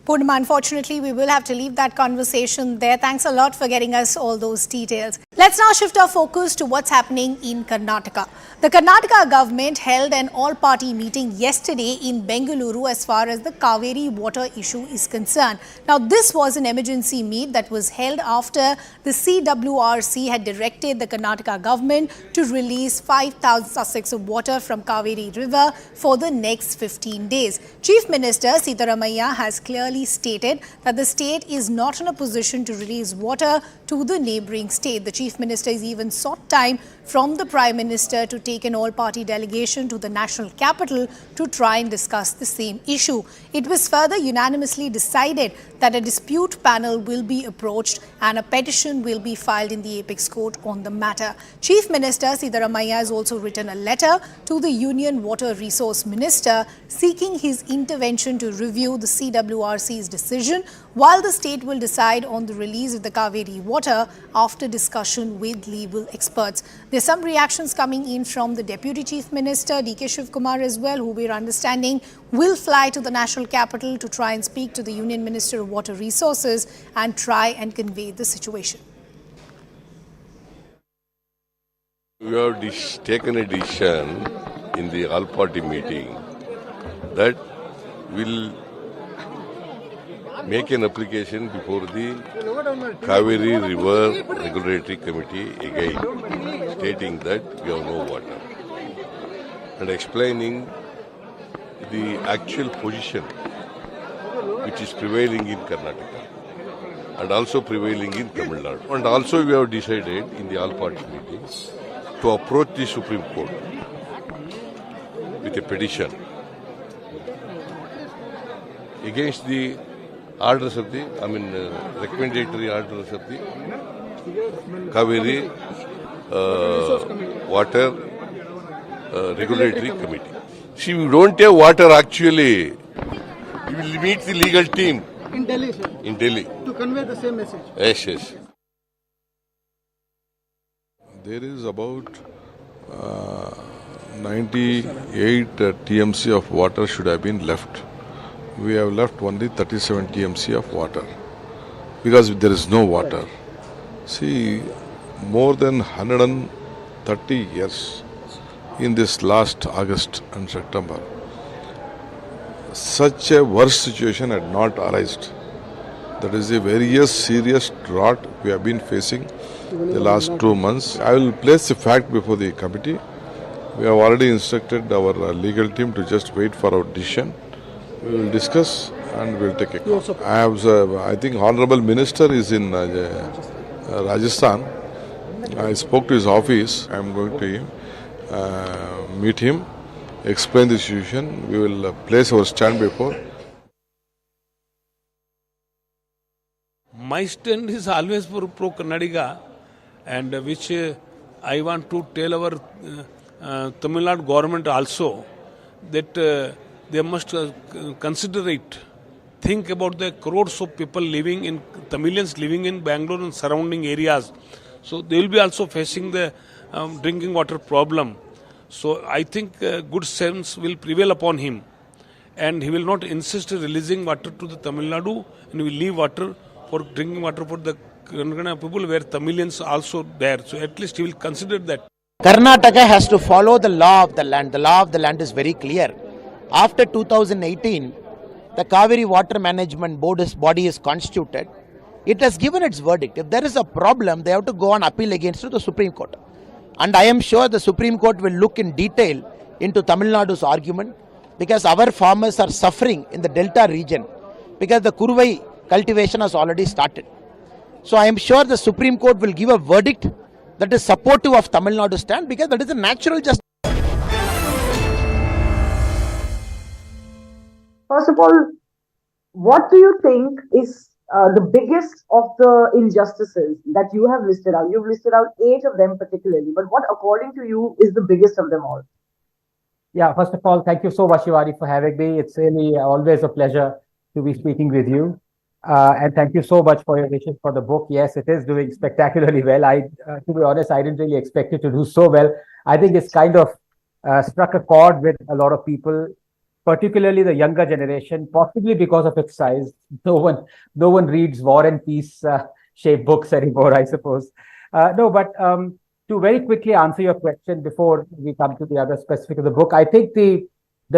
Purnima, unfortunately, we will have to leave that conversation there. Thanks a lot for getting us all those details. Let's now shift our focus to what's happening in Karnataka. The Karnataka government held an all-party meeting yesterday in Bengaluru as far as the Cauvery water issue is concerned. Now, this was an emergency meet that was held after the CWRC had directed the Karnataka government to release 5,000 cusacks of water from Cauvery River for the next 15 days. Chief Minister Sitaramaiah has clearly stated that the state is not in a position to release water to the neighbouring state. The Chief Minister has even sought time from the Prime Minister to take an all-party delegation to the national capital to try and discuss the same issue. It was further unanimously decided that a dispute panel will be approached and a petition will be filed in the Apex Court on the matter. Chief Minister Sitaramaiah has also written a letter to the Union Water Resource Minister seeking his intervention to review the CWRC's decision, while the state will decide on the release of the Cauvery water after discussion with legal experts. There's some reactions coming in from the Deputy Chief Minister, DK Shivkumar as well, who we're understanding will fly to the national capital to try and speak to the Union Minister of Water Resources and try and convey the situation. We have taken a decision in the all-party meeting that will make an application before the Cauvery River Regulatory Committee again, stating that we have no water and explaining the actual position which is prevailing in Karnataka and also prevailing in Tamil Nadu. And also we have decided in the all-party meeting to approach the Supreme Court with a petition against the orders of the, recommendatory orders of the Cauvery Water Regulatory Committee. See, we don't have water actually. We will meet the legal team. In Delhi, sir? In Delhi. To convey the same message? Yes, yes. There is about 98 TMC of water should have been left. We have left only 37 TMC of water because there is no water. See, more than 130 years in this last August and September, such a worse situation had not arisen. That is a very serious drought we have been facing the last 2 months. I will place the fact before the committee. We have already instructed our legal team to just wait for our decision. We will discuss and we will take a call. I think Honorable Minister is in Rajasthan. I spoke to his office. I am going to meet him, explain the situation. We will place our stand before. My stand is always for pro-Karnataka, and which I want to tell our Tamil Nadu government also that they must consider it. Think about the crores of people living in, Tamilians living in Bangalore and surrounding areas. So they will be also facing the drinking water problem. So I think good sense will prevail upon him. and he will not insist releasing water to the Tamil Nadu, and will leave water for drinking water for the Kannada people where Tamilians also there. So at least he will consider that. Karnataka has to follow the law of the land. The law of the land is very clear. After 2018, the Cauvery Water Management body is constituted. It has given its verdict. If there is a problem, they have to go on appeal against to the Supreme Court. And I am sure the Supreme Court will look in detail into Tamil Nadu's argument, because our farmers are suffering in the Delta region because the Cauvery cultivation has already started. So I am sure the Supreme Court will give a verdict that is supportive of Tamil Nadu stand, because that is a natural justice. First of all, what do you think is the biggest of the injustices that you have listed out? You've listed out 8 of them particularly, but what according to you is the biggest of them all? Yeah, first of all, thank you so much, Shivani, for having me. It's really always a pleasure to be speaking with you. And thank you so much for your wishes for the book. Yes, it is doing spectacularly well. To be honest, I didn't really expect it to do so well. I think it's kind of struck a chord with a lot of people, particularly the younger generation, possibly because of its size. No one reads War and Peace shaped books anymore, I suppose. To very quickly answer your question before we come to the other specific of the book, I think the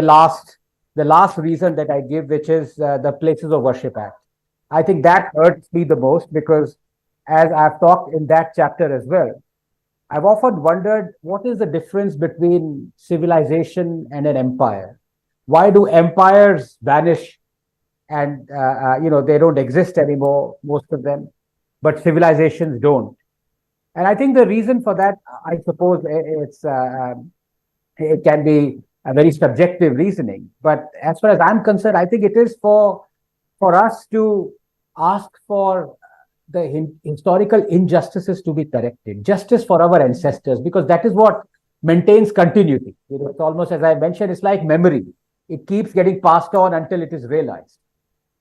last reason that I give, which is the Places of Worship Act. I think that hurts me the most, because as I've talked in that chapter as well, I've often wondered what is the difference between civilization and an empire. Why do empires vanish and they don't exist anymore, most of them, but civilizations don't? And I think the reason for that, I suppose, it can be a very subjective reasoning. But as far as I'm concerned, I think it is for us to ask for the historical injustices to be corrected, justice for our ancestors, because that is what maintains continuity. It's almost, as I mentioned, it's like memory. It keeps getting passed on until it is realized.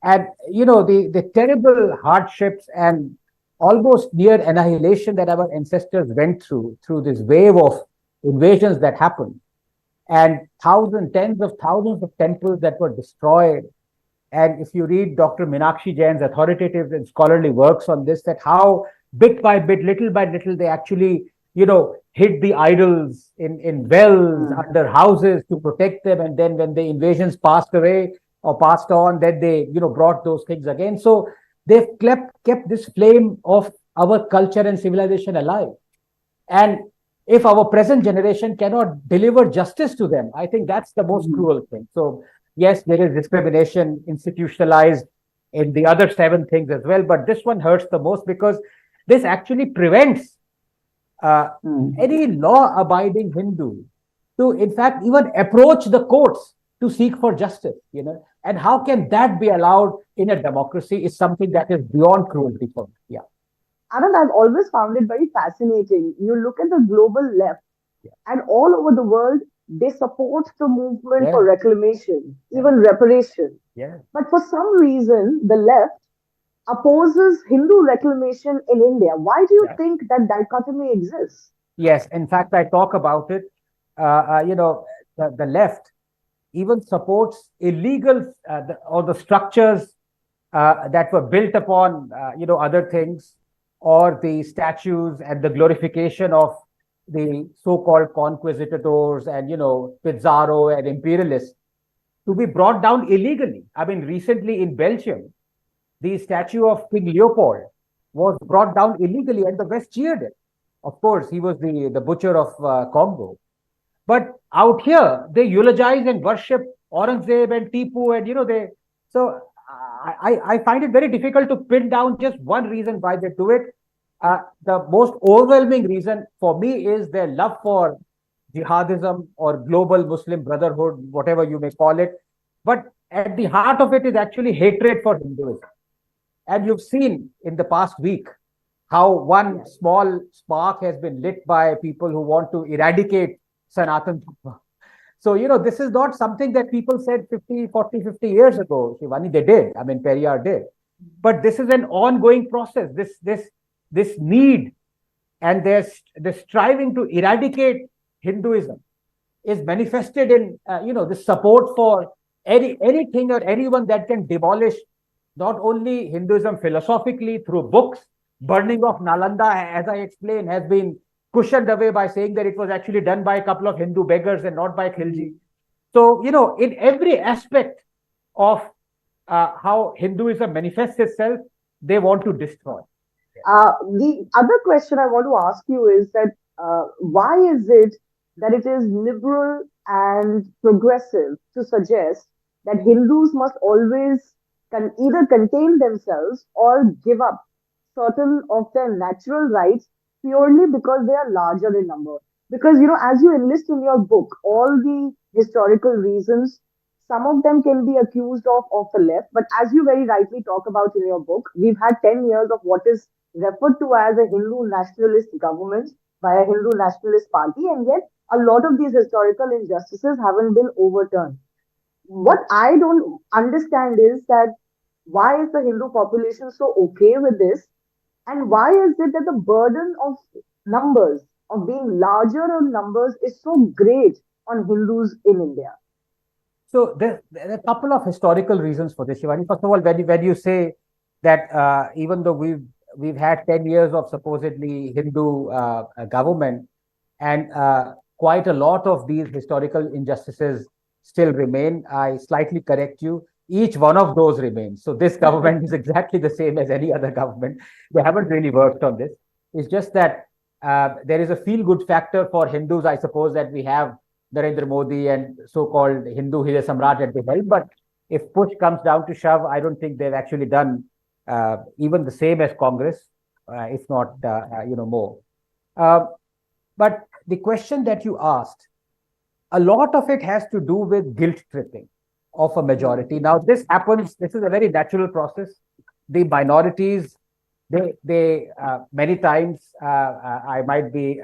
And, the terrible hardships and almost near annihilation that our ancestors went through this wave of invasions that happened, and tens of thousands of temples that were destroyed. And if you read Dr. Meenakshi Jain's authoritative and scholarly works on this, that how bit by bit, little by little, they actually, hid the idols in wells, under houses to protect them. And then when the invasions passed away or passed on, then they, brought those things again. So they've kept this flame of our culture and civilization alive. And if our present generation cannot deliver justice to them, I think that's the most cruel thing. So yes, there is discrimination institutionalized in the other 7 things as well, but this one hurts the most, because this actually prevents any law-abiding Hindu to, in fact, even approach the courts to seek for justice, And how can that be allowed in a democracy is something that is beyond cruelty for me. Yeah. Anand, I've always found it very fascinating. You look at the global left, and all over the world, they support the movement for reclamation, even reparation. Yeah. But for some reason, the left opposes Hindu reclamation in India. Why do you think that dichotomy exists? Yes, in fact, I talk about it. The left even supports illegal or the structures that were built upon, other things, or the statues and the glorification of the so-called conquistadors and, Pizarro and imperialists to be brought down illegally. I mean, recently in Belgium, the statue of King Leopold was brought down illegally and the West cheered it. Of course, he was the butcher of Congo. But out here, they eulogize and worship Aurangzeb and Tipu, and, so I find it very difficult to pin down just one reason why they do it. The most overwhelming reason for me is their love for jihadism or global Muslim brotherhood, whatever you may call it. But at the heart of it is actually hatred for Hinduism. And you've seen in the past week how one small spark has been lit by people who want to eradicate Sanatan Dharma. So, this is not something that people said 40, 50 years ago, Shivani. They did. I mean, Periyar did. But this is an ongoing process. This need and this striving to eradicate Hinduism is manifested in, the support for anything or anyone that can demolish not only Hinduism philosophically through books, burning of Nalanda, as I explained, has been cushioned away by saying that it was actually done by a couple of Hindu beggars and not by Khilji. So, in every aspect of how Hinduism manifests itself, they want to destroy. The other question I want to ask you is that why is it that it is liberal and progressive to suggest that Hindus must always either contain themselves or give up certain of their natural rights purely because they are larger in number? Because, as you enlist in your book, all the historical reasons, some of them can be accused of the left. But as you very rightly talk about in your book, we've had 10 years of what is referred to as a Hindu nationalist government by a Hindu nationalist party, and yet a lot of these historical injustices haven't been overturned. What I don't understand is that why is the Hindu population so okay with this? And why is it that the burden of numbers, of being larger in numbers, is so great on Hindus in India? So there are a couple of historical reasons for this, Shivani. First of all, when you say that even though we've had 10 years of supposedly Hindu government, and quite a lot of these historical injustices still remain, I slightly correct you. Each one of those remains. So this government is exactly the same as any other government. They haven't really worked on this. It's just that there is a feel-good factor for Hindus, I suppose, that we have Narendra Modi and so-called Hindu Hriday Samrat at the helm. But if push comes down to shove, I don't think they've actually done even the same as Congress, if not more. But the question that you asked, a lot of it has to do with guilt tripping of a majority. Now, this happens. This is a very natural process. The minorities, they many times I might be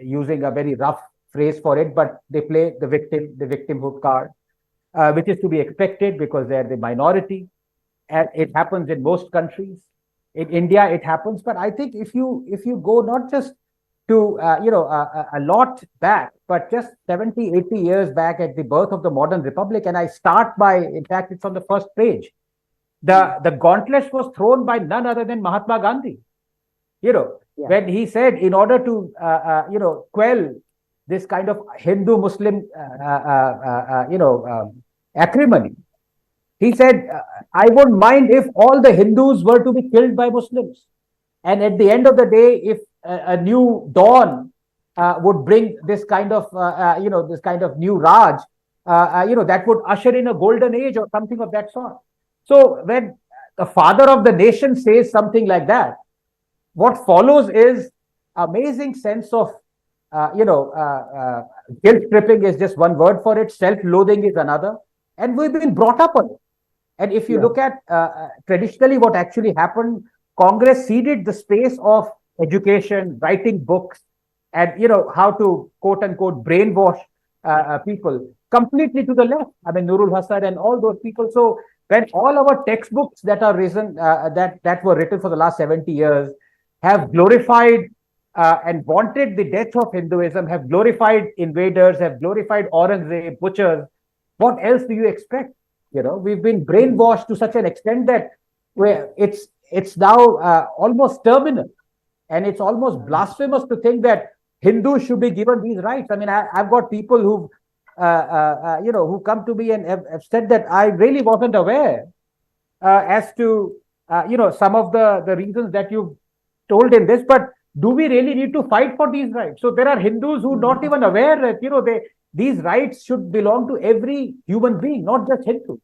using a very rough phrase for it, but they play the victimhood card, which is to be expected because they're the minority, and it happens in most countries. In India, it happens, but I think if you go not just to a lot back, but just 70, 80 years back at the birth of the modern republic, and I start by, in fact, it's on the first page. The gauntlet was thrown by none other than Mahatma Gandhi. When he said, in order to quell this kind of Hindu-Muslim acrimony, he said, I wouldn't mind if all the Hindus were to be killed by Muslims. And at the end of the day, if a new dawn would bring this kind of, this kind of new Raj, that would usher in a golden age or something of that sort. So when the father of the nation says something like that, what follows is amazing sense of, guilt tripping is just one word for it. Self-loathing is another. And we've been brought up on it. And if you look at traditionally what actually happened, Congress ceded the space of education, writing books, and how to quote unquote brainwash people completely to the left. I mean, Nurul Hasan and all those people. So when all our textbooks that are written that were written for the last 70 years have glorified and wanted the death of Hinduism, have glorified invaders, have glorified Aurangzeb, butchers, what else do you expect? We've been brainwashed to such an extent that it's now almost terminal. And it's almost blasphemous to think that Hindus should be given these rights. I mean, I've got people who come to me and have said that I really wasn't aware as to, some of the reasons that you've told in this, but do we really need to fight for these rights? So there are Hindus who are not even aware that, these rights should belong to every human being, not just Hindus.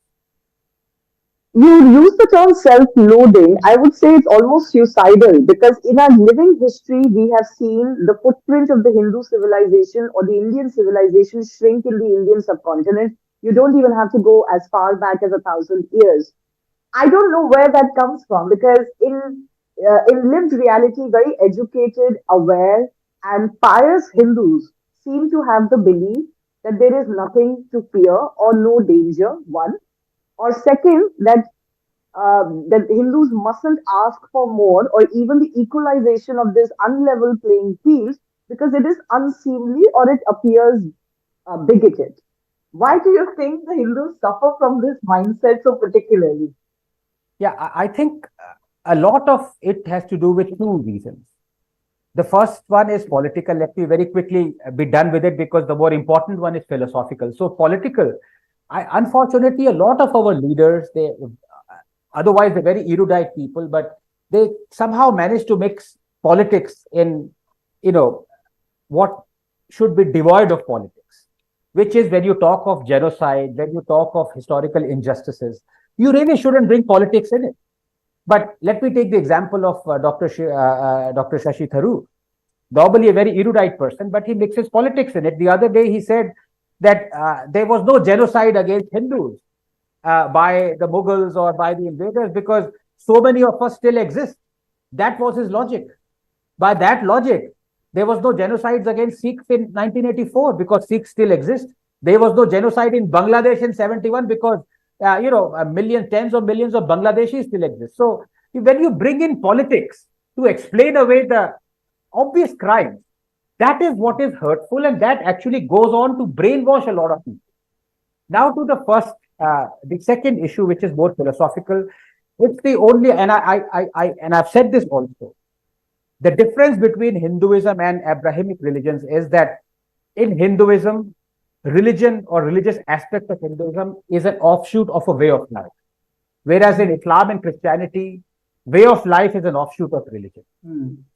You use the term self-loathing. I would say it's almost suicidal because in our living history, we have seen the footprint of the Hindu civilization or the Indian civilization shrink in the Indian subcontinent. You don't even have to go as far back as 1,000 years. I don't know where that comes from because in lived reality, very educated, aware, and pious Hindus seem to have the belief that there is nothing to fear or no danger, one. Or second, that Hindus mustn't ask for more or even the equalization of this unlevel playing field because it is unseemly or it appears bigoted. Why do you think the Hindus suffer from this mindset so particularly? Yeah, I think a lot of it has to do with two reasons. The first one is political. Let me very quickly be done with it because the more important one is philosophical. So political, unfortunately, a lot of our leaders, otherwise they're very erudite people, but they somehow manage to mix politics in, what should be devoid of politics, which is when you talk of genocide, when you talk of historical injustices, you really shouldn't bring politics in it. But let me take the example of Dr. Shashi Tharoor, normally a very erudite person, but he mixes politics in it. The other day he said that there was no genocide against Hindus by the Mughals or by the invaders because so many of us still exist. That was his logic. By that logic, there was no genocides against Sikhs in 1984 because Sikhs still exist. There was no genocide in Bangladesh in 71 because tens of millions of Bangladeshis still exist. So when you bring in politics to explain away the obvious crimes, that is what is hurtful, and that actually goes on to brainwash a lot of people. Now to the second issue, which is more philosophical. It's the only, and I've said this also. The difference between Hinduism and Abrahamic religions is that in Hinduism, religion or religious aspect of Hinduism is an offshoot of a way of life. Whereas in Islam and Christianity, way of life is an offshoot of religion.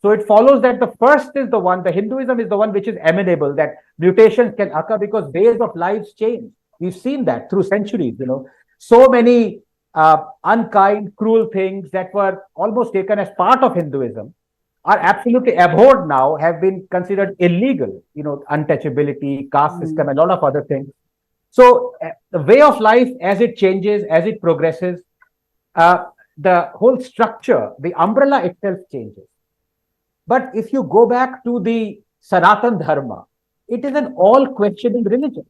So it follows that the Hinduism is the one which is amenable, that mutations can occur because ways of lives change. We've seen that through centuries, So many unkind, cruel things that were almost taken as part of Hinduism are absolutely abhorred now, have been considered illegal, untouchability, caste system, and a lot of other things. So the way of life, as it changes, as it progresses, the whole structure, the umbrella itself changes. But if you go back to the Sanatan Dharma, it is an all-questioning religion.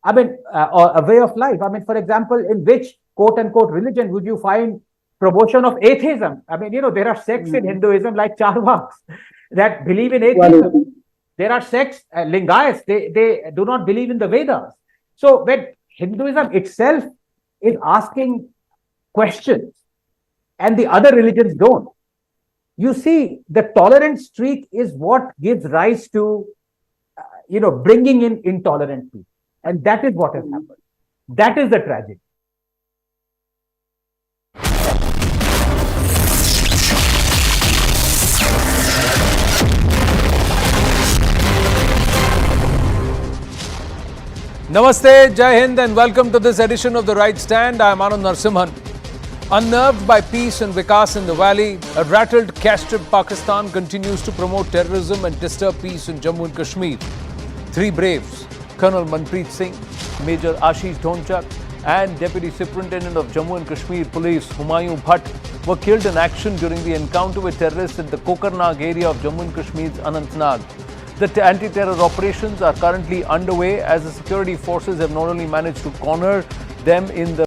Or a way of life. For example, in which quote-unquote religion would you find promotion of atheism? There are sects in Hinduism like Charvaks that believe in atheism. There are sects, Lingayats, they do not believe in the Vedas. So when Hinduism itself is asking questions and the other religions don't, you see the tolerant streak is what gives rise to, bringing in intolerant people. And that is what has happened. That is the tragedy. Namaste, Jai Hind, and welcome to this edition of The Right Stand. I am Anand Ranganathan. Unnerved by peace and vikas in the valley, a rattled, cash-strapped Pakistan continues to promote terrorism and disturb peace in Jammu and Kashmir. 3 braves, Colonel Manpreet Singh, Major Ashish Dhonchak, and Deputy Superintendent of Jammu and Kashmir Police Humayun Bhatt were killed in action during the encounter with terrorists at the Kokarnag area of Jammu and Kashmir's Anantnag. The anti-terror operations are currently underway as the security forces have not only managed to corner them in the